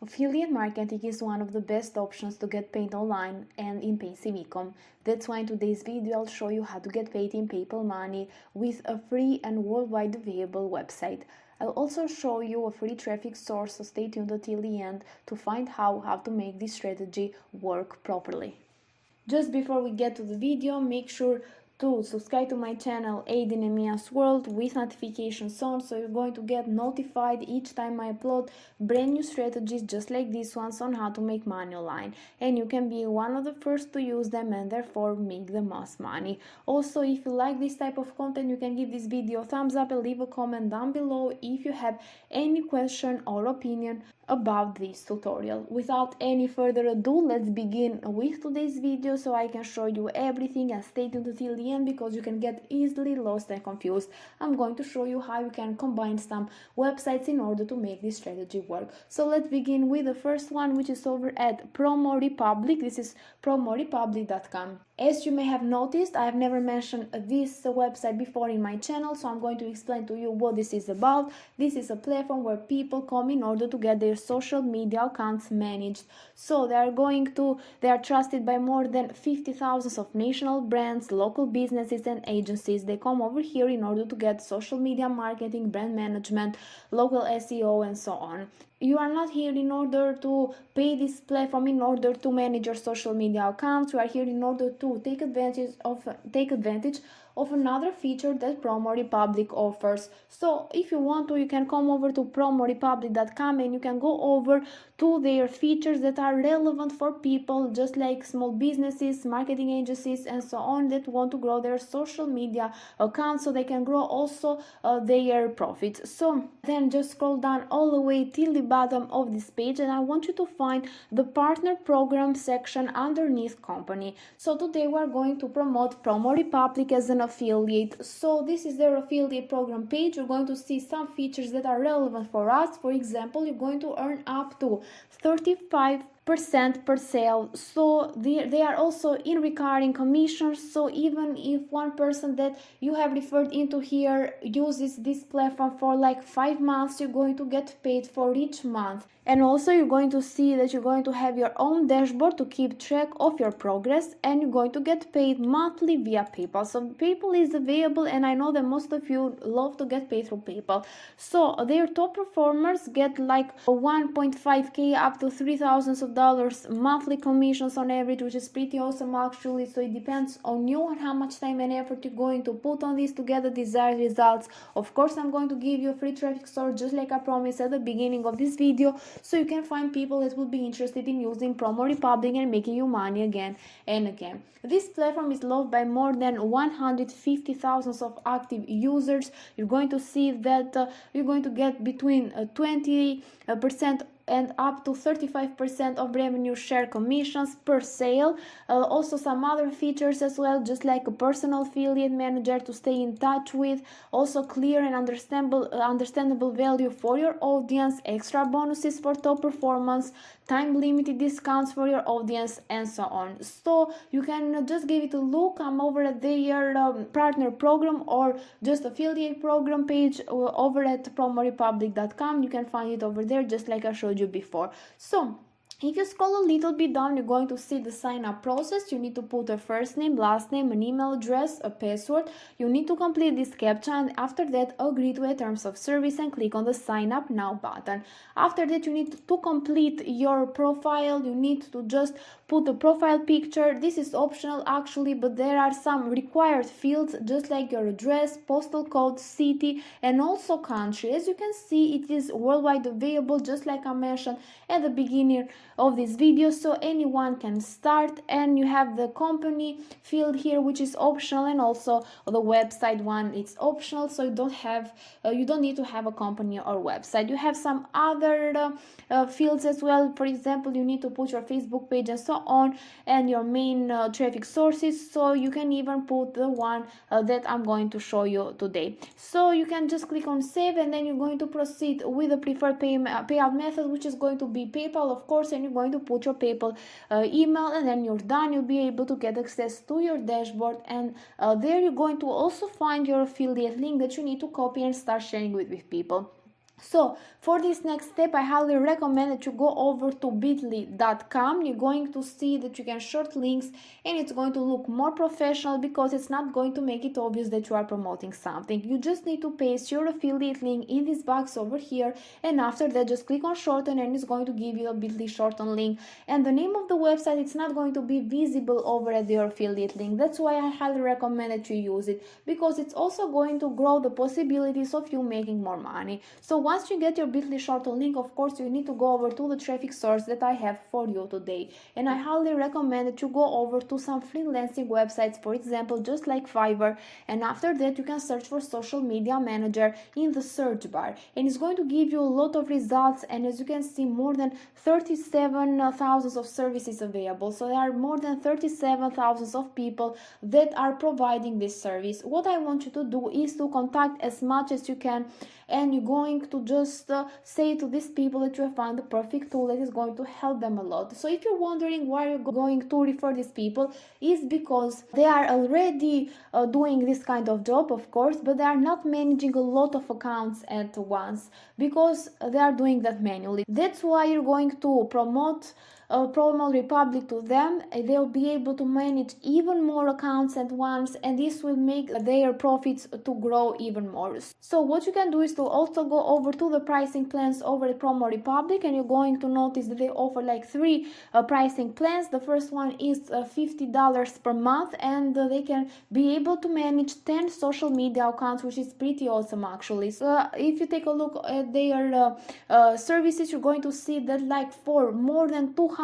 Affiliate marketing is one of the best options to get paid online and in passive income. That's why in today's video I'll show you how to get paid in PayPal money with a free and worldwide available website. I'll also show you a free traffic source, so stay tuned until the end to find how to make this strategy work properly. Just before we get to the video, make sure to subscribe to my channel Aid in EMEA's World with notifications on, so you're going to get notified each time I upload brand new strategies just like these ones on how to make money online, and you can be one of the first to use them and therefore make the most money. Also, if you like this type of content, you can give this video a thumbs up and leave a comment down below if you have any question or opinion about this tutorial. Without any further ado, let's begin with today's video so I can show you everything, and stay tuned until the end because you can get easily lost and confused. I'm going to show you how you can combine some websites in order to make this strategy work. So let's begin with the first one, which is over at Promo Republic. This is promorepublic.com. As you may have noticed, I have never mentioned this website before in my channel, so I'm going to explain to you what this is about. This is a platform where people come in order to get their social media accounts managed. So they are trusted by more than 50,000 of national brands, local businesses and agencies. They come over here in order to get social media marketing, brand management, local SEO and so on. You are not here in order to pay this platform in order to manage your social media accounts. You are here in order to take advantage of another feature that Promo Republic offers. So if you want to, you can come over to promorepublic.com and you can go over to their features that are relevant for people just like small businesses, marketing agencies and so on that want to grow their social media accounts so they can grow also their profits. So then just scroll down all the way till the bottom of this page, and I want you to find the partner program section underneath company. So today we're going to promote Promo Republic as an affiliate. So this is their affiliate program page. You're going to see some features that are relevant for us. For example, you're going to earn up to 35% per sale. So they are also in recurring commissions. So even if one person that you have referred into here uses this platform for like 5 months, you're going to get paid for each month. And also you're going to see that you're going to have your own dashboard to keep track of your progress, and you're going to get paid monthly via PayPal. So PayPal is available, and I know that most of you love to get paid through PayPal. So their top performers get like 1.5k up to $3,000 monthly commissions on average, which is pretty awesome actually. So it depends on you and how much time and effort you're going to put on this to get the desired results. Of course, I'm going to give you a free traffic source just like I promised at the beginning of this video, so you can find people that will be interested in using Promo Republic and making you money again and again. This platform is loved by more than 150,000 of active users. You're going to see that you're going to get between 20% and up to 35% of revenue share commissions per sale. Also some other features as well, just like a personal affiliate manager to stay in touch with, also clear and understandable value for your audience, extra bonuses for top performance, time limited discounts for your audience and so on. So you can just give it a look. I'm over at their partner program or just affiliate program page over at promorepublic.com. You can find it over there just like I showed you before. So if you scroll a little bit down, you're going to see the sign up process. You need to put a first name, last name, an email address, a password. You need to complete this CAPTCHA, and after that agree to the terms of service and click on the sign up now button. After that, you need to complete your profile. You need to just put a profile picture. This is optional actually, but there are some required fields just like your address, postal code, city and also country. As you can see, it is worldwide available just like I mentioned at the beginning of this video, so anyone can start. And you have the company field here, which is optional, and also the website one, it's optional, so you don't need to have a company or website. You have some other fields as well. For example, you need to put your Facebook page and so on, and your main traffic sources. So you can even put the one that I'm going to show you today. So you can just click on save, and then you're going to proceed with the preferred payout method, which is going to be PayPal, of course, and you're going to put your PayPal email, and then you're done. You'll be able to get access to your dashboard, and there you're going to also find your affiliate link that you need to copy and start sharing with people. So for this next step, I highly recommend that you go over to bit.ly.com. You're going to see that you can short links, and it's going to look more professional because it's not going to make it obvious that you are promoting something. You just need to paste your affiliate link in this box over here, and after that just click on shorten, and it's going to give you a bit.ly shorten link. And the name of the website, it's not going to be visible over at your affiliate link. That's why I highly recommend that you use it, because it's also going to grow the possibilities of you making more money. So once you get your bit.ly shorten link, of course you need to go over to the traffic source that I have for you today, and I highly recommend that you go over to some freelancing websites, for example just like Fiverr, and after that you can search for social media manager in the search bar, and it's going to give you a lot of results. And as you can see, more than 37,000 of services available. So there are more than 37,000 of people that are providing this service. What I want you to do is to contact as much as you can, and you're going to just say to these people that you have found the perfect tool that is going to help them a lot. So if you're wondering why you're going to refer these people, is because they are already doing this kind of job, of course, but they are not managing a lot of accounts at once because they are doing that manually. That's why you're going to promote Promo Republic to them. They'll be able to manage even more accounts at once, and this will make their profits to grow even more. So what you can do is to also go over to the pricing plans over at Promo Republic, and you're going to notice that they offer like three pricing plans. The first one is $50 per month, and they can be able to manage 10 social media accounts, which is pretty awesome actually. So if you take a look at their services, you're going to see that like for more than $200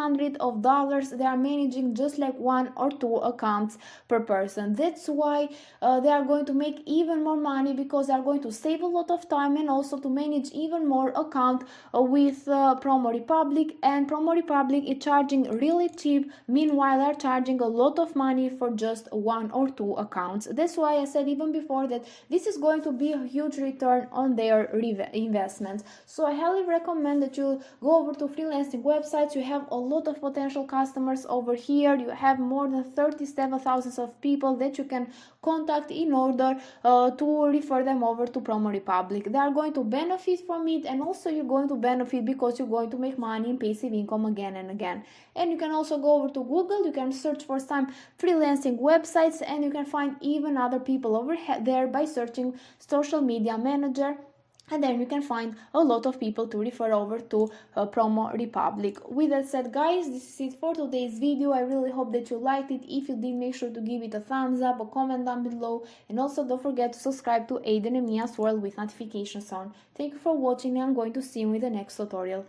they are managing just like 1 or 2 accounts per person. That's why they are going to make even more money, because they are going to save a lot of time and also to manage even more account with Promo Republic. And Promo Republic is charging really cheap, meanwhile they are charging a lot of money for just 1 or 2 accounts. That's why I said even before that this is going to be a huge return on their investments. So I highly recommend that you go over to freelancing websites. You have a lot of potential customers over here. You have more than 37,000 of people that you can contact in order to refer them over to Promo Republic. They are going to benefit from it, and also you're going to benefit because you're going to make money in passive income again and again. And you can also go over to Google, you can search for some freelancing websites, and you can find even other people over there by searching social media manager, and then you can find a lot of people to refer over to Promo Republic. With that said, guys, this is it for today's video. I really hope that you liked it. If you did, make sure to give it a thumbs up, a comment down below, and also don't forget to subscribe to Aiden and Mia's World with notifications on. Thank you for watching, and I'm going to see you in the next tutorial.